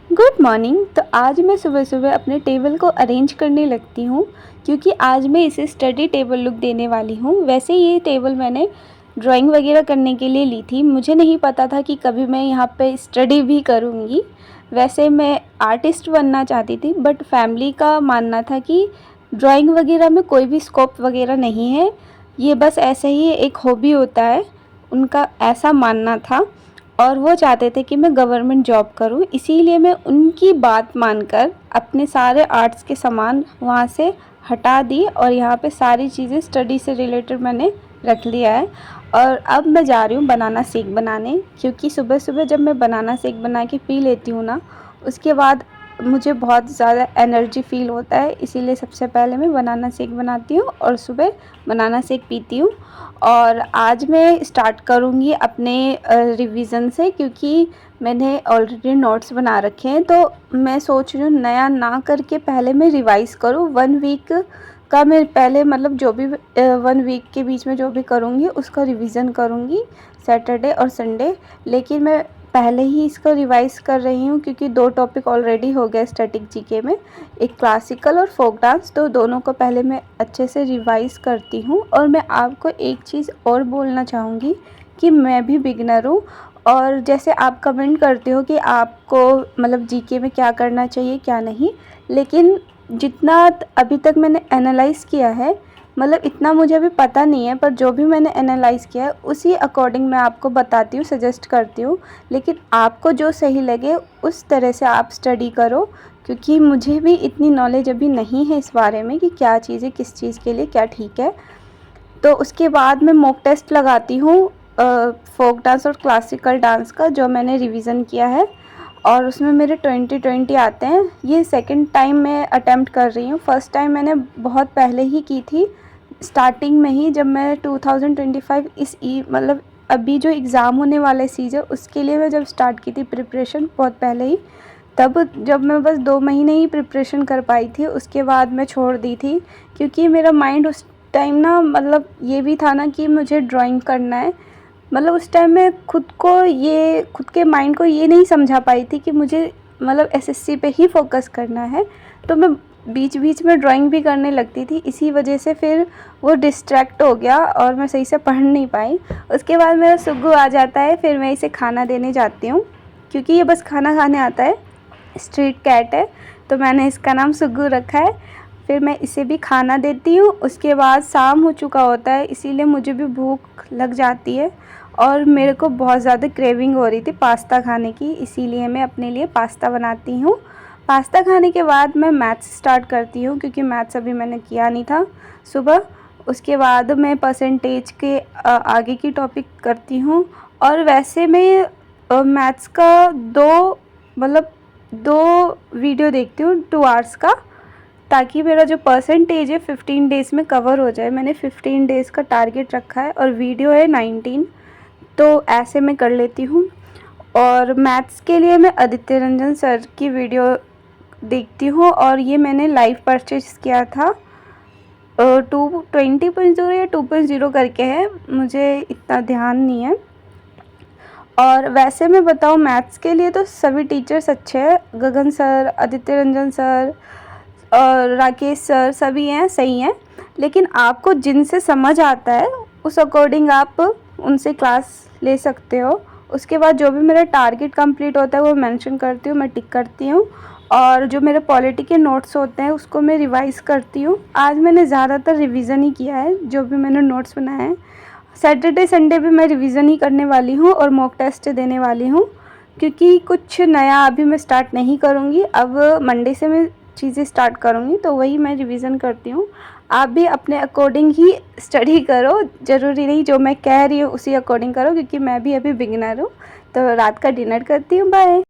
Good morning. तो आज मैं सुबह सुबह अपने टेबल को अरेंज करने लगती हूँ क्योंकि आज मैं इसे स्टडी टेबल लुक देने वाली हूँ। वैसे ये टेबल मैंने ड्राइंग वगैरह करने के लिए ली थी, मुझे नहीं पता था कि कभी मैं यहाँ पे स्टडी भी करूँगी। वैसे मैं आर्टिस्ट बनना चाहती थी, बट फैमिली का मानना था कि ड्राइंग वगैरह में कोई भी स्कोप वगैरह नहीं है, ये बस ऐसे ही एक हॉबी होता है, उनका ऐसा मानना था। और वो चाहते थे कि मैं गवर्नमेंट जॉब करूं, इसीलिए मैं उनकी बात मानकर अपने सारे आर्ट्स के सामान वहाँ से हटा दी और यहाँ पे सारी चीज़ें स्टडी से रिलेटेड मैंने रख लिया है। और अब मैं जा रही हूँ बनाना शेक बनाने, क्योंकि सुबह सुबह जब मैं बनाना शेक बना के पी लेती हूँ ना, उसके बाद मुझे बहुत ज़्यादा एनर्जी फ़ील होता है। इसीलिए सबसे पहले मैं बनाना शेक बनाती हूँ और सुबह बनाना शेक पीती हूँ। और आज मैं स्टार्ट करूँगी अपने रिवीजन से, क्योंकि मैंने ऑलरेडी नोट्स बना रखे हैं। तो मैं सोच रही हूँ नया ना करके पहले मैं रिवाइज़ करूँ। 1 वीक का मैं पहले मतलब जो भी 1 वीक के बीच में जो भी करूँगी उसका रिवीजन करूँगी सैटरडे और संडे। लेकिन मैं पहले ही इसको रिवाइज़ कर रही हूँ क्योंकि 2 टॉपिक ऑलरेडी हो गए स्टैटिक जीके में, एक क्लासिकल और फोक डांस। तो दोनों को पहले मैं अच्छे से रिवाइज़ करती हूँ। और मैं आपको एक चीज़ और बोलना चाहूँगी कि मैं भी बिगिनर हूँ, और जैसे आप कमेंट करते हो कि आपको मतलब जीके में क्या करना चाहिए क्या नहीं, लेकिन जितना अभी तक मैंने एनालाइज़ किया है, मतलब इतना मुझे अभी पता नहीं है, पर जो भी मैंने एनालाइज़ किया है उसी अकॉर्डिंग मैं आपको बताती हूँ, सजेस्ट करती हूँ। लेकिन आपको जो सही लगे उस तरह से आप स्टडी करो, क्योंकि मुझे भी इतनी नॉलेज अभी नहीं है इस बारे में कि क्या चीज़ें किस चीज़ के लिए क्या ठीक है। तो उसके बाद मैं मॉक टेस्ट लगाती हूँ फोक डांस और क्लासिकल डांस का, जो मैंने रिवीजन किया है, और उसमें मेरे 20-20 आते हैं। ये सेकंड टाइम मैं अटेम्प्ट कर रही हूँ। फर्स्ट टाइम मैंने बहुत पहले ही की थी, स्टार्टिंग में ही, जब मैं 2025 मतलब अभी जो एग्ज़ाम होने वाला सीज़न उसके लिए मैं जब स्टार्ट की थी प्रिपरेशन बहुत पहले ही, तब जब मैं बस 2 महीने ही प्रिपरेशन कर पाई थी, उसके बाद मैं छोड़ दी थी। क्योंकि मेरा माइंड उस टाइम ना मतलब ये भी था ना कि मुझे ड्राइंग करना है, मतलब उस टाइम मैं खुद के माइंड को ये नहीं समझा पाई थी कि मुझे मतलब एसएससी पे ही फोकस करना है। तो मैं बीच बीच में ड्राइंग भी करने लगती थी, इसी वजह से फिर वो डिस्ट्रैक्ट हो गया और मैं सही से पढ़ नहीं पाई। उसके बाद मेरा सुग्गू आ जाता है, फिर मैं इसे खाना देने जाती हूँ, क्योंकि ये बस खाना खाने आता है, स्ट्रीट कैट है, तो मैंने इसका नाम सुग्गू रखा है। फिर मैं इसे भी खाना देती हूँ। उसके बाद शाम हो चुका होता है, इसीलिए मुझे भी भूख लग जाती है और मेरे को बहुत ज़्यादा क्रेविंग हो रही थी पास्ता खाने की, इसीलिए मैं अपने लिए पास्ता बनाती हूँ। पास्ता खाने के बाद मैं मैथ्स स्टार्ट करती हूँ, क्योंकि मैथ्स अभी मैंने किया नहीं था सुबह। उसके बाद मैं परसेंटेज के आगे की टॉपिक करती हूँ। और वैसे मैं मैथ्स का 2 वीडियो देखती हूँ 2 आवर्स का, ताकि मेरा जो परसेंटेज है 15 डेज़ में कवर हो जाए। मैंने 15 डेज़ का टारगेट रखा है और वीडियो है 19, तो ऐसे मैं कर लेती हूँ। और मैथ्स के लिए मैं आदित्य रंजन सर की वीडियो देखती हूँ, और ये मैंने लाइव परचेज किया था। 20.0 या 2.0 करके है, मुझे इतना ध्यान नहीं है। और वैसे मैं बताऊँ मैथ्स के लिए तो सभी टीचर्स अच्छे हैं, गगन सर, आदित्य रंजन सर और राकेश सर, सभी हैं, सही हैं। लेकिन आपको जिनसे समझ आता है उस अकॉर्डिंग आप उनसे क्लास ले सकते हो। उसके बाद जो भी मेरा टारगेट कंप्लीट होता है वो मेंशन करती हूँ, मैं टिक करती हूँ। और जो मेरे पॉलिटी के नोट्स होते हैं उसको मैं रिवाइज़ करती हूँ। आज मैंने ज़्यादातर रिवीजन ही किया है, जो भी मैंने नोट्स बनाए हैं। सैटरडे संडे भी मैं रिवीजन ही करने वाली हूँ और मॉक टेस्ट देने वाली हूँ, क्योंकि कुछ नया अभी मैं स्टार्ट नहीं करूँगी। अब मंडे से मैं चीज़ें स्टार्ट करूँगी, तो वही मैं रिवीजन करती हूँ। आप भी अपने अकॉर्डिंग ही स्टडी करो, ज़रूरी नहीं जो मैं कह रही हूँ उसी अकॉर्डिंग करो, क्योंकि मैं भी अभी बिगिनर हूँ। तो रात का डिनर करती हूँ, बाय।